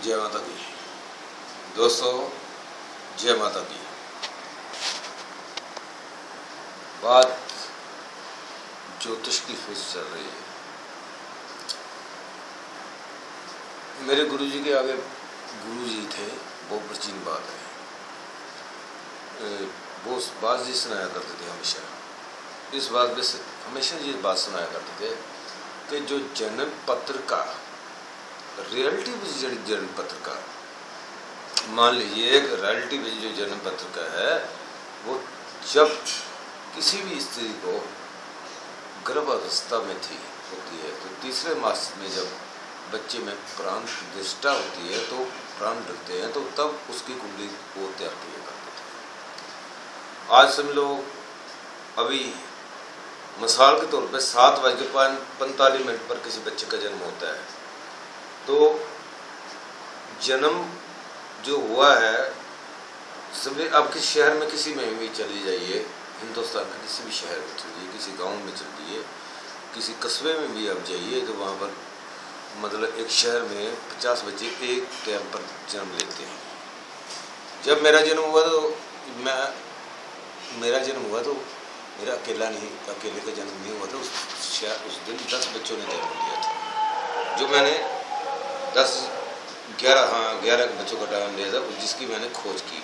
जय माता दी दोस्तों, जय माता दी। बात ज्योतिष की फिर चल रही है। मेरे गुरुजी के आगे गुरुजी थे, वो प्राचीन बात है। वो बात जी सुनाया करते थे हमेशा। इस बात में हमेशा ये बात सुनाया करते थे कि जो जन्म पत्र का रियलिटी बेस्ड जन्म पत्र का, मान लीजिए एक रियलिटी बेस्ड जो जन्म पत्र का है, वो जब किसी भी स्त्री को गर्भावस्था में होती है तो तीसरे मास में जब बच्चे में प्राण प्रतिष्ठा होती है तो प्राण रखते हैं, तो तब उसकी कुंडली को तैयार किया करते थे। आज समझ लो अभी मिसाल के तौर पे 7:45 पर किसी बच्चे का जन्म होता है, तो जन्म जो हुआ है, समझे आपके शहर में किसी में भी चली जाइए, हिंदुस्तान के किसी भी शहर में चलिए, किसी गांव में चलिए, किसी कस्बे में भी आप जाइए, तो वहाँ पर मतलब एक शहर में 50 बच्चे एक टाइम पर जन्म लेते हैं। जब मेरा जन्म हुआ तो मेरा अकेले का जन्म नहीं हुआ था। उस दिन 10 बच्चों ने जन्म लिया था, जो मैंने 11 बच्चों का टाइम लिया था, जिसकी मैंने खोज की।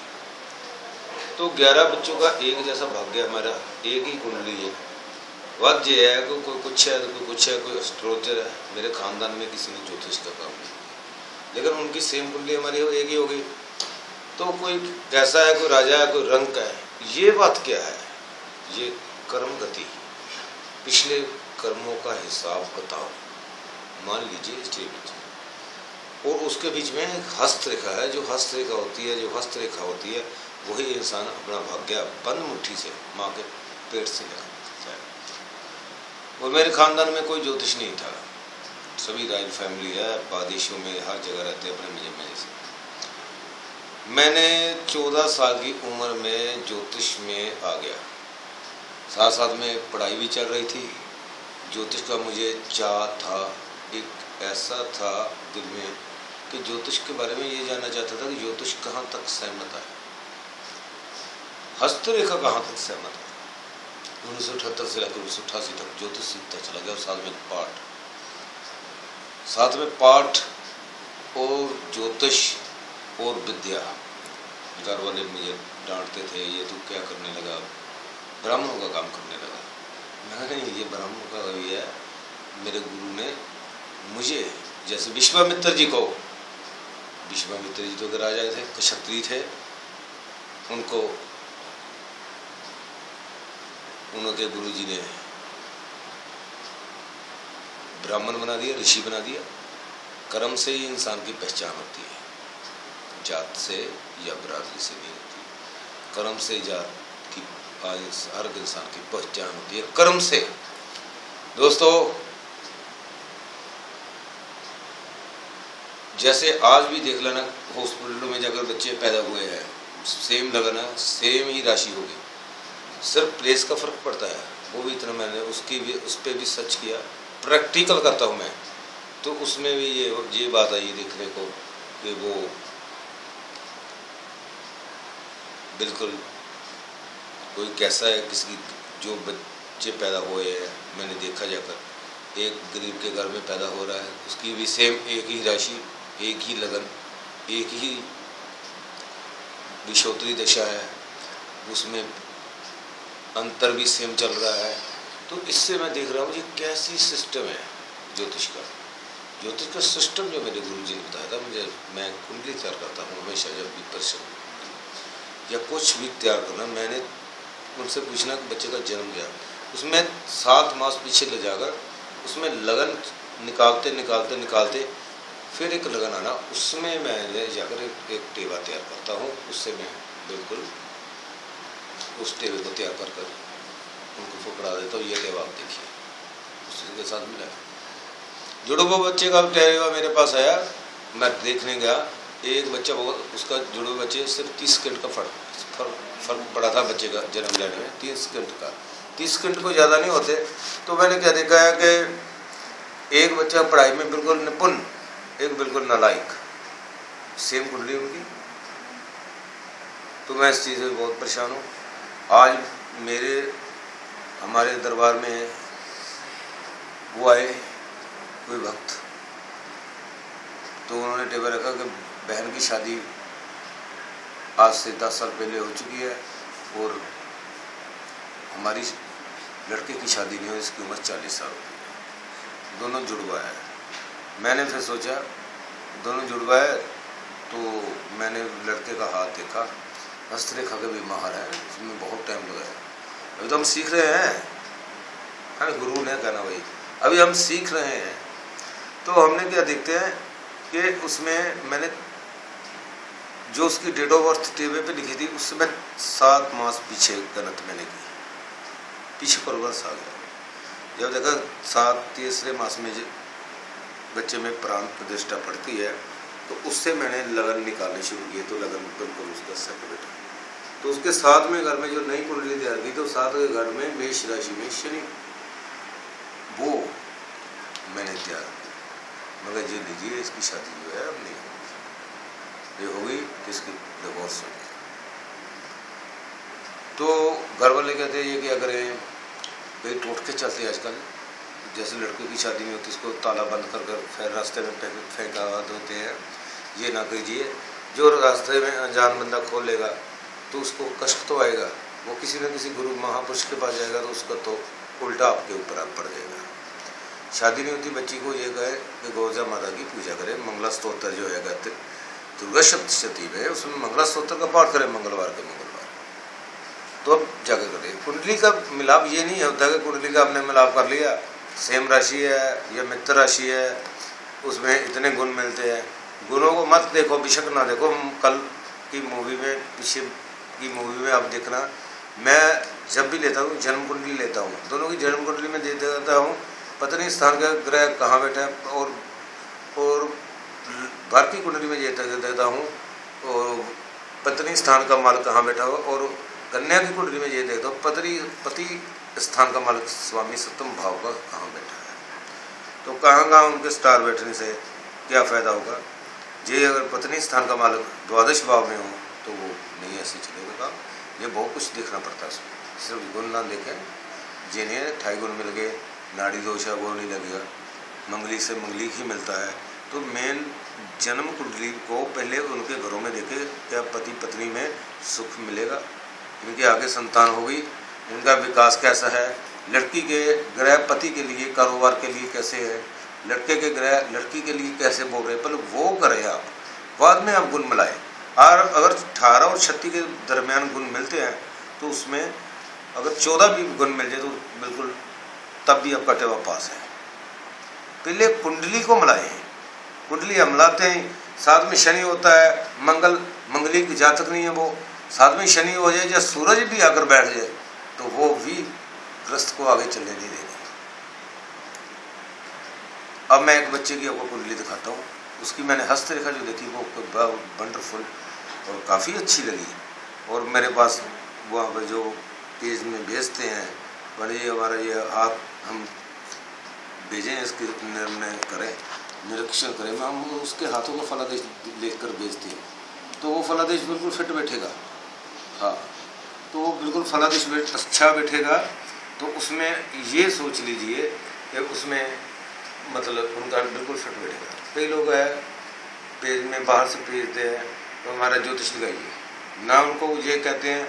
तो 11 बच्चों का एक जैसा भाग्य हमारा, एक ही कुंडली है। बात ये है कि कोई कुछ है, कोई एस्ट्रोलॉजर है। मेरे खानदान में किसी ने ज्योतिष का काम नहीं किया, लेकिन उनकी सेम कुंडली हमारी एक ही हो गई। तो कोई कैसा है, कोई राजा है, कोई रंग का है। ये बात क्या है? ये कर्म गति, पिछले कर्मों का हिसाब बताओ। मान लीजिए स्टेट, और उसके बीच में एक हस्तरेखा है। जो हस्तरेखा होती है वही इंसान अपना भाग्य बंद मुट्ठी से माँ के पेट से लेकर जाए। और मेरे खानदान में कोई ज्योतिष नहीं था। सभी राज फैमिली है, बादेशों में हर जगह रहते हैं अपने मजे से। मैंने 14 साल की उम्र में ज्योतिष में आ गया। साथ साथ में पढ़ाई भी चल रही थी। ज्योतिष का मुझे चाह था, एक ऐसा था दिल में कि ज्योतिष के बारे में ये जानना चाहता था कि ज्योतिष कहाँ तक सहमत है, हस्तरेखा कहाँ तक सहमत है। 1978 से लेकर 1988 तक ज्योतिष सीखता चला गया। और साथ में पाठ और ज्योतिष और विद्या। घर वाले मुझे डांटते थे, ये तू क्या करने लगा, ब्राह्मणों का काम करने लगा। मैंने नहीं, ये ब्राह्मणों का भी है। मेरे गुरु ने मुझे, जैसे विश्वामित्र जी तो राजा थे, क्षत्रिय थे, उनको उनके गुरु जी ने ब्राह्मण बना दिया, ऋषि बना दिया। कर्म से ही इंसान की पहचान होती है, जात से या बरादरी से नहीं होती। कर्म से जात की हर इंसान की पहचान होती है, कर्म से। दोस्तों, जैसे आज भी देख लेना, हॉस्पिटलों में जाकर बच्चे पैदा हुए हैं, सेम लगना, सेम ही राशि होगी, सिर्फ प्लेस का फर्क पड़ता है। वो भी इतना मैंने उस पर भी सर्च किया, प्रैक्टिकल करता हूँ मैं, तो उसमें भी ये बात आई देखने को कि वो बिल्कुल कोई कैसा है, किसी जो बच्चे पैदा हुए हैं, मैंने देखा जाकर एक गरीब के घर में पैदा हो रहा है, उसकी भी सेम एक ही राशि, एक ही लगन, एक ही विषोत्री दशा है, उसमें अंतर भी सेम चल रहा है। तो इससे मैं देख रहा हूँ ये कैसी सिस्टम है ज्योतिष का सिस्टम जो मेरे गुरु जी ने बताया था। मैं कुंडली तैयार करता हूँ हमेशा, जब भी परेशान या कुछ भी तैयार करना, मैंने उनसे पूछना कि बच्चे का जन्म क्या, उसमें 7 मास पीछे ले जाकर उसमें लगन निकालते फिर एक लगन आना, उसमें मैं जाकर एक टेवा तैयार करता हूँ। उससे मैं बिल्कुल उस टेवे को तैयार कर उनको फुकड़ा देता हूँ। ये टेवा आप देखिए, उसी के साथ मिला। जुड़वा बच्चे का टेवा मेरे पास आया, मैं देखने गया, एक बच्चा उसका जुड़वा बच्चे सिर्फ 30 सेकंड का फर्क पड़ा था बच्चे का जन्म लेने में, 30 सेकंड का। 30 सेकंड को ज़्यादा नहीं होते। तो मैंने क्या देखा है कि एक बच्चा पढ़ाई में बिल्कुल निपुण, एक बिल्कुल नालायक। सेम कुंडली उनकी। तो मैं इस चीज़ से बहुत परेशान हूँ। आज हमारे दरबार में वो आए कोई भक्त, तो उन्होंने टेबल रखा कि बहन की शादी आज से 10 साल पहले हो चुकी है और हमारी लड़के की शादी नहीं हुई, इसकी उम्र 40 साल हो गई है, दोनों जुड़वा है। मैंने फिर सोचा दोनों जुड़वा है, तो मैंने लड़के का हाथ देखा, हस्तरेखा के भी माहर है, उसमें बहुत टाइम लगा है। अभी तो हम सीख रहे हैं, हाँ गुरु ने कहना भाई, अभी हम सीख रहे हैं। तो हमने क्या देखते हैं कि उसमें मैंने जो उसकी डेट ऑफ बर्थ टेबल पे लिखी थी उससे मैं 7 मास पीछे गलत मैंने की, पीछे प्रोग्रेस आ गया। जब देखा 7 मास में बच्चे में प्राण प्रतिष्ठा पड़ती है, तो उससे मैंने लगन निकालनी शुरू की। तो लगन बिल्कुल उसका सेट बैठा। तो उसके साथ में घर में जो नई कुंडली तैयार की, तो साथ के घर में मेष राशि में शनि, वो मैंने तैयार की। मगर जी लीजिए, इसकी शादी जो है अब नहीं होगी, ये हो गई तो इसकी डिवोर्स हो गई। तो घर वाले कहते हैं ये क्या करें, भाई टोटके चलते हैं आजकल। जैसे लड़कों की शादी में होती है, इसको ताला बंद कर कर फिर रास्ते में फेंका होते हैं, ये ना कीजिए। जो रास्ते में अनजान बंदा खोल लेगा तो उसको कष्ट तो आएगा, वो किसी न किसी गुरु महापुरुष के पास जाएगा तो उसका तो उल्टा आपके ऊपर पड़ जाएगा। शादी नहीं होती बच्ची को ये कहे कि गौजा माता की पूजा करें, मंगला स्तोत्र जो है दुर्गा सप्तशती में, उसमें मंगला स्तोत्र का पाठ करें मंगलवार के मंगलवार, तो अब जाकर करें। कुंडली का मिलाप ये नहीं होता कि कुंडली का आपने मिलाप कर लिया, सेम राशि है या मित्र राशि है, उसमें इतने गुण मिलते हैं। गुणों को मत देखो, बेशक ना देखो। कल की मूवी में, पीछे की मूवी में आप देखना, मैं जब भी लेता हूँ जन्म कुंडली लेता हूँ, दोनों की जन्म कुंडली में दे देता हूँ, पत्नी स्थान का ग्रह कहाँ बैठा है, और घर की कुंडली में ये देता हूँ और पत्नी स्थान का माल कहाँ बैठा हो, और कन्या की कुंडली में ये देखता हूँ पति स्थान का मालिक स्वामी सप्तम भाव का कहाँ बैठा है। तो कहाँ उनके स्टार बैठने से क्या फ़ायदा होगा। ये अगर पत्नी स्थान का मालिक द्वादश भाव में हो तो वो नहीं ऐसे चलेगा काम। ये बहुत कुछ देखना पड़ता है उसमें, सिर्फ गुण ना देखें। जिन्हें 28 गुण मिल गए, नाड़ी दोष है वो नहीं लगेगा, मंगली से मंगली ही मिलता है। तो मेन जन्म कुंडली को पहले उनके घरों में देखे, क्या पति पत्नी में सुख मिलेगा, इनके आगे संतान होगी, इनका विकास कैसा है, लड़की के ग्रह पति के लिए कारोबार के लिए कैसे है, लड़के के ग्रह लड़की के लिए कैसे बोल रहे हैं, पहले वो करें आप, बाद में आप गुण मिलाएं। और अगर 18 और 36 के दरमियान गुण मिलते हैं तो उसमें अगर 14 भी गुण मिल जाए तो बिल्कुल तब भी आपका टेवा पास है। पहले कुंडली को मिलाएं, कुंडली हम मिलाते हैं, साथ में शनि होता है, मंगली की जातक नहीं है वो, साथ में शनि हो जाए या सूरज भी आकर बैठ जाए तो वो भी ग्रस्त को आगे चलने नहीं देंगे। अब मैं एक बच्चे की आपको कुंडली दिखाता हूँ, उसकी मैंने हस्तरेखा जो देखी वो वंडरफुल और काफ़ी अच्छी लगी। और मेरे पास वहाँ पर जो पेज में भेजते हैं, बड़े हमारा ये हाथ हम भेजें, इसके निर्णय करें, निरीक्षण करें, मैं हम उसके हाथों का फलादेश लेकर भेजते हैं, तो वो फलादेश बिल्कुल फिट बैठेगा। हाँ, तो वो बिल्कुल फलादेश अच्छा बैठेगा। तो उसमें ये सोच लीजिए कि उसमें मतलब उनका बिल्कुल फिट बैठेगा। कई लोग हैं पेज में बाहर से भेजते हैं तो हमारा ज्योतिष दिखाइए ना, उनको ये कहते हैं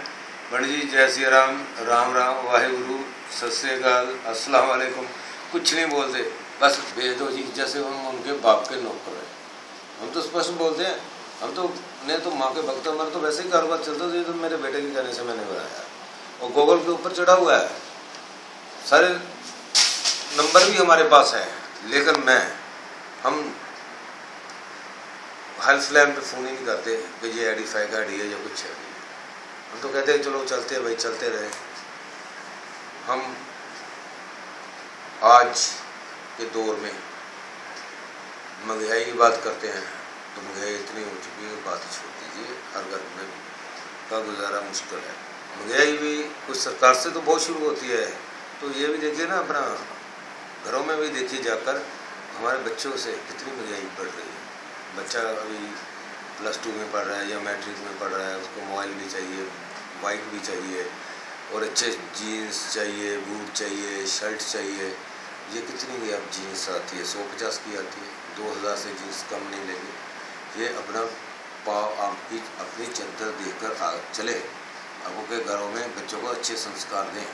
पंडित जी जय श्री राम, राम राम, वाहेगुरु, सत श्री अकाल, अस्सलाम वालेकुम, कुछ नहीं बोलते, बस भेज दो जी, जैसे हम उनके बाप के नौकर हैं। हम तो स्पष्ट बोलते हैं, हम तो ने तो माँ के भक्त, हमारा तो वैसे ही कारोबार चलता था, तो मेरे बेटे के कहने से मैंने बनाया, और गूगल के ऊपर चढ़ा हुआ है, सारे नंबर भी हमारे पास है, लेकिन हम हेल्पलाइन पे फ़ोन ही नहीं करते कि ये आईडी का आईडी है या कुछ है। हम तो कहते हैं चलो चलते हैं भाई, चलते रहे। हम आज के दौर में महंगाई की बात करते हैं तो महंगाई इतनी हो चुकी है, बात ही छोड़ दीजिए, हर घर में का गुजारा मुश्किल है। महंगाई भी कुछ सरकार से तो बहुत शुरू होती है, तो ये भी देखिए ना, अपना घरों में भी देखिए जाकर, हमारे बच्चों से कितनी महंगाई बढ़ रही है। बच्चा अभी +2 में पढ़ रहा है या मैट्रिक में पढ़ रहा है, उसको मोबाइल भी चाहिए, बाइक भी चाहिए और अच्छे जीन्स चाहिए, बूट चाहिए, शर्ट चाहिए। ये कितनी की अब जीन्स आती है, 150 की आती है, 2000 से जीन्स कम नहीं लेंगे। ये अपना पाव आप अपनी चद्दर देखकर चले। आपके घरों में बच्चों को अच्छे संस्कार दें।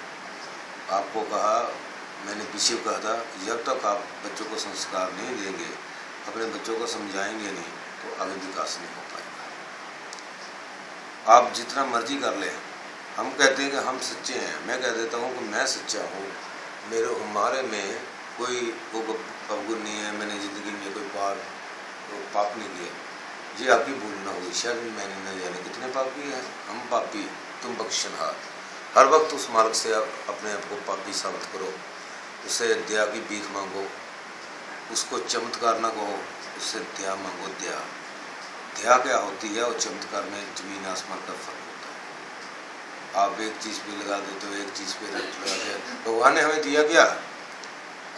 आपको कहा, मैंने पीछे कहा था, जब तक आप बच्चों को संस्कार नहीं देंगे, अपने बच्चों को समझाएंगे नहीं, तो आगे विकास नहीं हो पाएगा। आप जितना मर्जी कर लें, हम कहते हैं कि हम सच्चे हैं, मैं कह देता हूँ कि मैं सच्चा हूँ, हमारे में कोई अवगुण नहीं है, मैंने ज़िंदगी में कोई पाप नहीं किया। ये आपकी भूल ना हुई, शायद मैंने न जाने कितने पापी हैं। हम पापी, तुम बख्शनहार। हर वक्त उस मार्ग से अपने आप को पापी साबित करो, उससे दया की भीख मांगो, उसको चमत्कार ना कहो, उससे दया मांगो। दया क्या होती है और चमत्कार में जमीन आसमान का फर्क होता है। आप एक चीज़ पे लगा देते हो, एक चीज़ पे लगा दिया। भगवान ने हमें दिया क्या?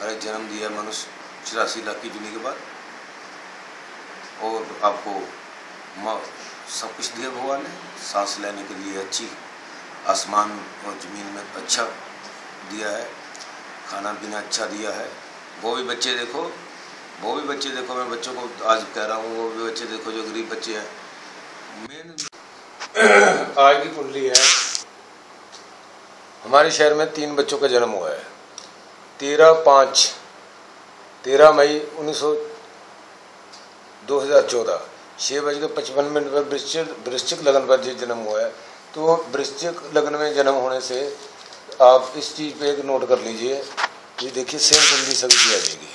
अरे जन्म दिया मनुष्य 84 लाख की दुनिया के बाद, और आपको सब कुछ दिया भगवान ने। सांस लेने के लिए अच्छी आसमान और ज़मीन में अच्छा दिया है, खाना पीना अच्छा दिया है। वो भी बच्चे देखो, मैं बच्चों को आज कह रहा हूँ, वो भी बच्चे देखो जो गरीब बच्चे हैं। मेन आज की कुंडली है, हमारे शहर में 3 बच्चों का जन्म हुआ है। 13 मई 2014 6:55 पर वृश्चिक लगन पर जन्म हुआ है। तो वृश्चिक लगन में जन्म होने से आप इस चीज़ पे एक नोट कर लीजिए, ये देखिए सेम कुंडली सभी की आ जाएगी।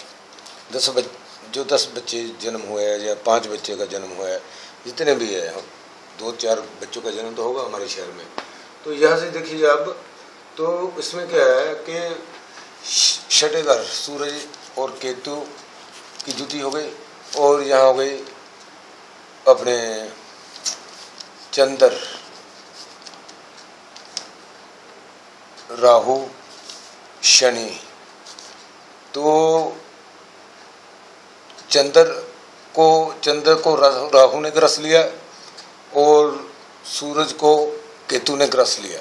10 बच्चे जन्म हुए हैं या 5 बच्चे का जन्म हुआ है, जितने भी है, 2-4 बच्चों का जन्म तो होगा हमारे शहर में। तो यहाँ से देखिए अब, तो इसमें क्या है कि छठे घर सूरज और केतु की जुति हो गई, और यहाँ हो गई अपने चंद्र, राहु, शनि। तो चंद्र को राहु ने ग्रस लिया और सूरज को केतु ने ग्रस लिया।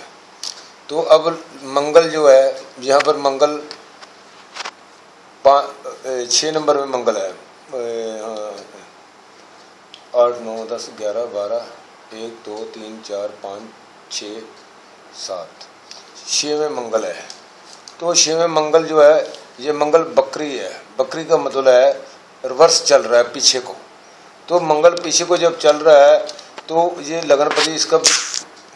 तो अब मंगल जो है, यहाँ पर मंगल 6 नंबर में मंगल है, 8 9 10 11 12 1 2 3 4 5 6 7 6 में मंगल है। तो 6 में मंगल जो है, ये मंगल बकरी है। बकरी का मतलब है रिवर्स चल रहा है पीछे को। तो मंगल पीछे को जब चल रहा है, तो ये लगनपति, इसका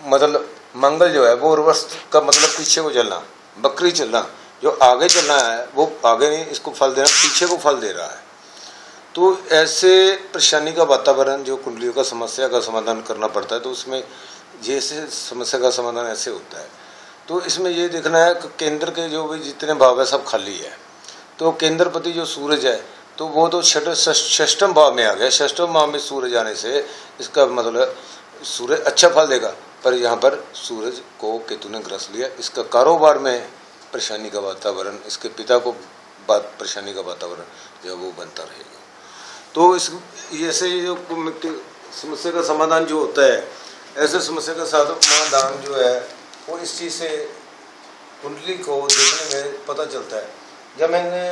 मतलब मंगल जो है वो रिवर्स का मतलब पीछे को चलना, बकरी चलना। जो आगे चलना है वो आगे नहीं, इसको फल देना, पीछे को फल दे रहा है। तो ऐसे परेशानी का वातावरण जो कुंडलियों का समस्या का समाधान करना पड़ता है, तो उसमें जैसे समस्या का समाधान ऐसे होता है। तो इसमें ये देखना है कि केंद्र के जो भी जितने भाव है सब खाली है। तो केंद्रपति जो सूरज है, तो वो तो षष्ठम भाव में आ गया। षष्ठम भाव में सूरज आने से इसका मतलब सूरज अच्छा फल देगा, पर यहाँ पर सूरज को केतु ने ग्रस लिया। इसका कारोबार में परेशानी का वातावरण, इसके पिता को परेशानी का वातावरण जो वो बनता रहेगा। तो इस ऐसे जो समस्या का समाधान जो होता है, ऐसे समस्या का समाधान जो है वो इस चीज़ से कुंडली को देखने में पता चलता है। जब मैंने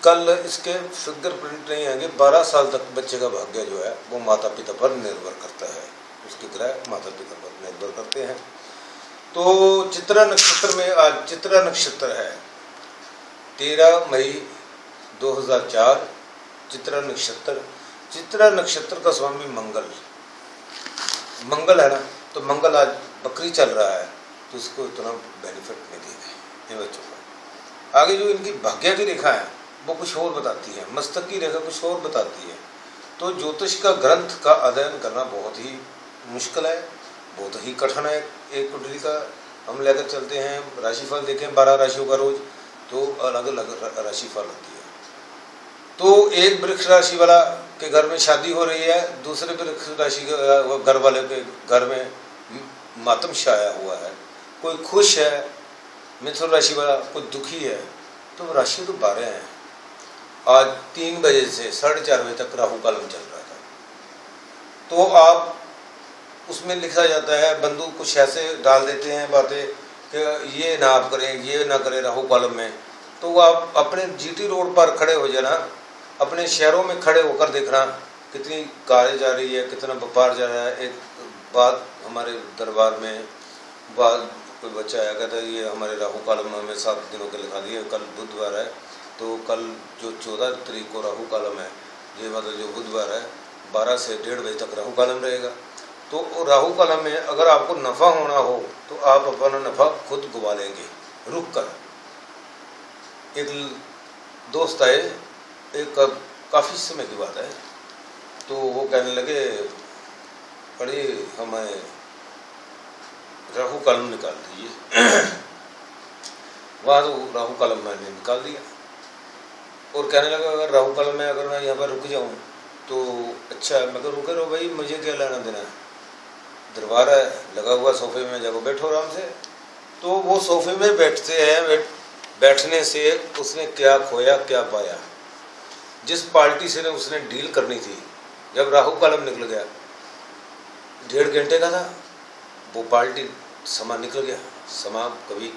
कल इसके फिंगरप्रिंट नहीं आएंगे, 12 साल तक बच्चे का भाग्य जो है वो माता पिता पर निर्भर करता है, उसके ग्रह माता पिता पर निर्भर करते हैं। तो चित्रा नक्षत्र में आज चित्रा नक्षत्र है, 13 मई 2004 चित्रा नक्षत्र का स्वामी मंगल है ना। तो मंगल आज बकरी चल रहा है, तो इसको इतना बेनिफिट नहीं देगा इन बच्चों को। आगे जो इनकी भाग्य की रेखा है वो कुछ और बताती है, मस्तक की रेखा कुछ और बताती है। तो ज्योतिष का ग्रंथ का अध्ययन करना बहुत ही मुश्किल है, बहुत ही कठिन है। एक कुंडली का हम लेकर चलते हैं, राशिफल देखें 12 राशियों का रोज, तो अलग अलग राशिफल होती है। तो एक वृक्ष राशि वाला के घर में शादी हो रही है, दूसरे वृक्ष राशि के घर वाले के घर में मातम छाया हुआ है। कोई खुश है मिथुन राशि वाला, कोई दुखी है। तो राशि तो 12 हैं। आज 3 बजे से 4:30 बजे तक राहु काल में चल रहा था। तो आप उसमें लिखा जाता है, बंधु कुछ ऐसे डाल देते हैं बातें कि ये ना आप करें, ये ना करें राहु कालम में। तो आप अपने जीटी रोड पर खड़े हो जाना, अपने शहरों में खड़े होकर देखना कितनी कारें जा रही है, कितना व्यापार जा रहा है। एक बात हमारे दरबार में बात कोई बच्चा आया, कहता है ये हमारे राहु कालम में हमें 7 दिनों के लिखा दिए, कल बुधवार है तो कल जो 14 तारीख को राहु कालम है, ये मतलब जो बुधवार है 12 से 1:30 बजे तक राहु कालम रहेगा। तो राहु कालम में अगर आपको नफ़ा होना हो तो आप अपना नफ़ा खुद गवा लेंगे रुक कर। एक दोस्त आए, एक काफ़ी समय की बात है, तो वो कहने लगे बड़ी हमें राहु कालम निकाल दीजिए। वहाँ तो राहु कालम मैंने निकाल दिया और कहने लगा अगर राहु कालम में अगर मैं यहाँ पर रुक जाऊँ तो अच्छा है। मगर रुके रहो भाई, मुझे क्या लेना देना है, दरबार है लगा हुआ, सोफे में जाओ बैठो आराम से। तो वो सोफे में बैठते हैं, बैठने से उसने क्या खोया क्या पाया। जिस पार्टी से उसने डील करनी थी, जब राहु कालम निकल गया 1.5 घंटे का था, वो पार्टी समा निकल गया। समा कभी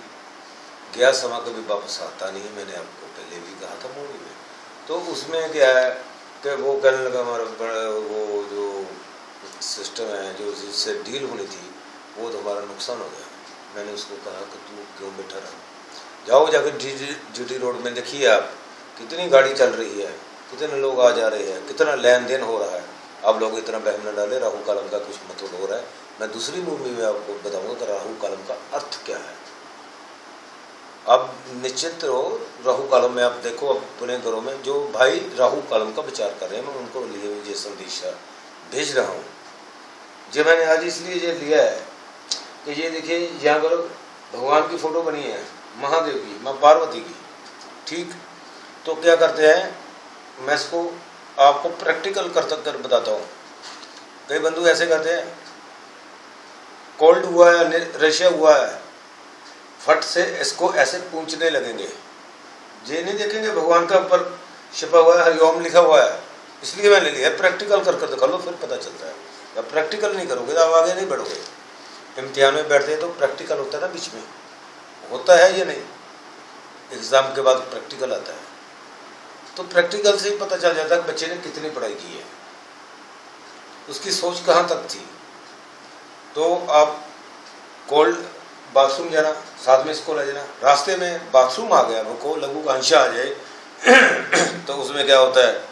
गया, समा कभी वापस आता नहीं, मैंने आपको पहले भी कहा था मूवी में। तो उसमें क्या है कि वो कहने लगा हमारा वो जो सिस्टम है जो जिससे डील होनी थी वो तो हमारा नुकसान हो गया। मैंने उसको कहा कि तू क्यों बैठा रहा, जाओ जाकर जीटी रोड में देखिए आप कितनी गाड़ी चल रही है, कितने लोग आ जा रहे हैं, कितना लेन देन हो रहा है। आप लोग इतना बहम न डाले, राहु कालम का कुछ मतलब हो रहा है। मैं दूसरी मूवी में आपको बताऊंगा कि राहु कालम का अर्थ क्या है। अब निश्चित रहो, राहु कालम में आप देखो अपने घरों में जो भाई राहु कालम का विचार कर रहे हैं, मैं उनको लिए ये संदेश भेज रहा हूँ। जो मैंने आज इसलिए ये लिया है कि ये देखिए यहाँ पर भगवान की फ़ोटो बनी है, महादेव की, माँ पार्वती की, ठीक। तो क्या करते हैं, मैं इसको आपको प्रैक्टिकल कर बताता हूँ। कई बंधु ऐसे करते हैं, कोल्ड हुआ है, रशिया हुआ है, फट से इसको ऐसे पूछने लगेंगे, ये नहीं देखेंगे भगवान का ऊपर छिपा हुआ है, हरिओम लिखा हुआ है। इसलिए मैंने लिया प्रैक्टिकल कर दिखा लो, फिर पता चलता है। जब प्रैक्टिकल नहीं करोगे तो आप आगे नहीं बढ़ोगे। इम्तिहान में बैठते हैं तो प्रैक्टिकल होता है ना, बीच में होता है ये नहीं, एग्ज़ाम के बाद प्रैक्टिकल आता है। तो प्रैक्टिकल से ही पता चल जाता है कि बच्चे ने कितनी पढ़ाई की है, उसकी सोच कहाँ तक थी। तो आप कोल्ड बाथरूम जाना, साथ में इसको ले जाना, रास्ते में बाथरूम आ गया वो लघु कांक्षा आ जाए तो उसमें क्या होता है,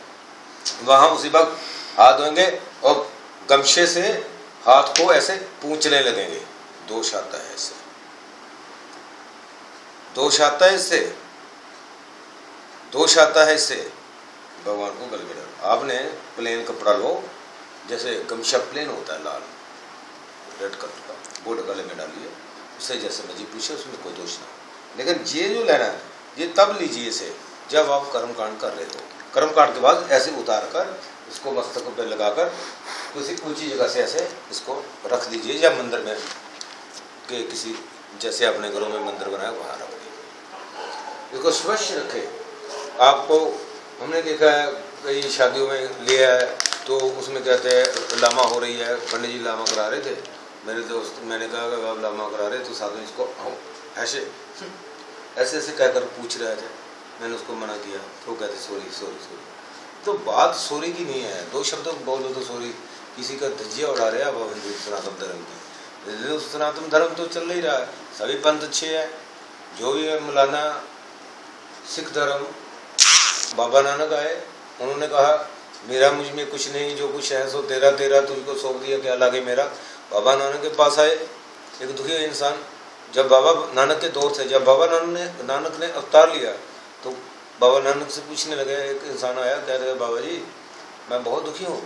वहाँ उसी वक्त हाथ धोएंगे और गमछे से हाथ को ऐसे पूंछने लगेंगे। दोष आता है इससे, दोष आता है इससे, दोष आता है इससे। भगवान को गले में डालो। आपने प्लेन कपड़ा लो, जैसे गमछा प्लेन होता है लाल रेड कलर का, वो गले में डालिए, उससे जैसे मर्जी पूछे, उसमें कोई दोष ना। लेकिन ये जो लेना है ये तब लीजिए इसे जब आप कर्मकांड कर रहे हो। कर्मकांड के बाद ऐसे उतार कर इसको मस्तक पे लगाकर किसी ऊंची जगह से ऐसे इसको रख दीजिए, या मंदिर में के किसी जैसे अपने घरों में मंदिर बनाया वहाँ रख दीजिए। इसको स्वच्छ रखें। आपको हमने देखा है कई शादियों में लिया है तो उसमें कहते हैं लामा हो रही है, पंडित जी लामा करा रहे थे, मेरे दोस्त, मैंने कहा कि आप लामा करा रहे तो साथ में इसको ऐसे ऐसे ऐसे कहकर पूछ रहे थे। मैंने उसको मना किया तो कहते सॉरी सॉरी सॉरी। तो बात सॉरी की नहीं है, दो शब्द बोलो तो सॉरी। किसी का धज्जिया उड़ा रहे हैं अब हिंदू सनातन धर्म की। हिंदू सनातन धर्म तो चल नहीं रहा है, सभी पंथ अच्छे हैं, जो भी है। मौलाना सिख धर्म, बाबा नानक आए, उन्होंने कहा मेरा मुझ में कुछ नहीं, जो कुछ है सो तेरा तेरा, तुझको सौंप दिया, क्या लागे मेरा। बाबा नानक के पास आए एक दुखी इंसान, जब बाबा नानक के दौर थे, जब बाबा नानक ने अवतार लिया तो बाबा नानक से पूछने लगे। एक इंसान आया, कहते हैं बाबा जी मैं बहुत दुखी हूँ।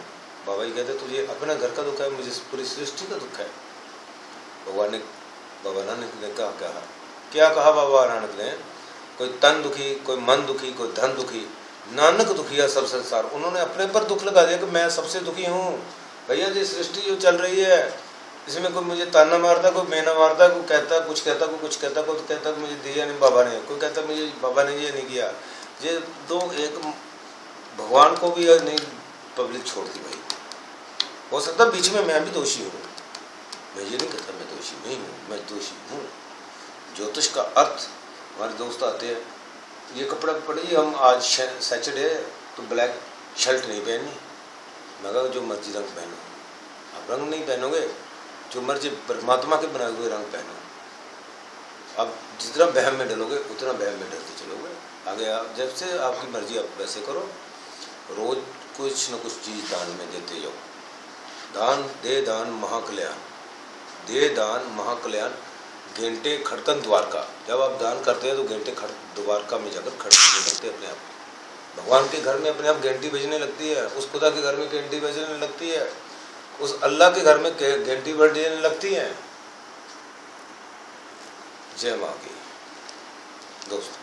बाबा जी कहते तुझे अपने घर का दुख है, मुझे पूरी सृष्टि का दुख है। बाबा नानक ने कहा क्या कहा बाबा नानक ने, कोई तन दुखी, कोई मन दुखी, कोई धन दुखी, नानक दुखी है सब संसार। उन्होंने अपने पर दुख लगा दिया कि मैं सबसे दुखी हूँ। भैया जी सृष्टि जो चल रही है इसमें कोई मुझे ताना मारता, कोई मेना मारता, कोई कहता कुछ कहता, कोई कुछ कहता, कोई कहता मुझे दिया नहीं बाबा ने, कोई कहता मुझे बाबा ने ये नहीं किया। ये दो एक भगवान को भी नहीं पब्लिक छोड़ती भाई। हो सकता बीच में मैं भी दोषी हूँ, मैं ये नहीं कहता मैं दोषी नहीं हूँ, मैं दोषी हूँ। ज्योतिष का अर्थ, हमारे दोस्त आते हैं, ये कपड़ा पड़िए हम आज सैटरडे तो ब्लैक शर्ट नहीं पहननी, मगर जो मर्जी रंग पहनो। आप रंग नहीं पहनोगे, जो मर्जी परमात्मा के बनाए हुए रंग पहनो। अब जितना बहम में डलोगे उतना बहम में डलते चलोगे। आगे आप जब से आपकी मर्जी आप वैसे करो, रोज कुछ न कुछ चीज़ दान में देते जाओ। दान दे दान महाकल्याण, दे दान महाकल्याण। घंटे खड़कन द्वारका, जब आप दान करते हैं तो घंटे द्वारका में जाकर खड़कने लगते अपने आप। भगवान के घर में अपने आप घंटी बजने लगती है, उस खुदा के घर में घंटी बजने लगती है, उस अल्लाह के घर में घंटी बजने लगती है। जय माँ की दोस्तों।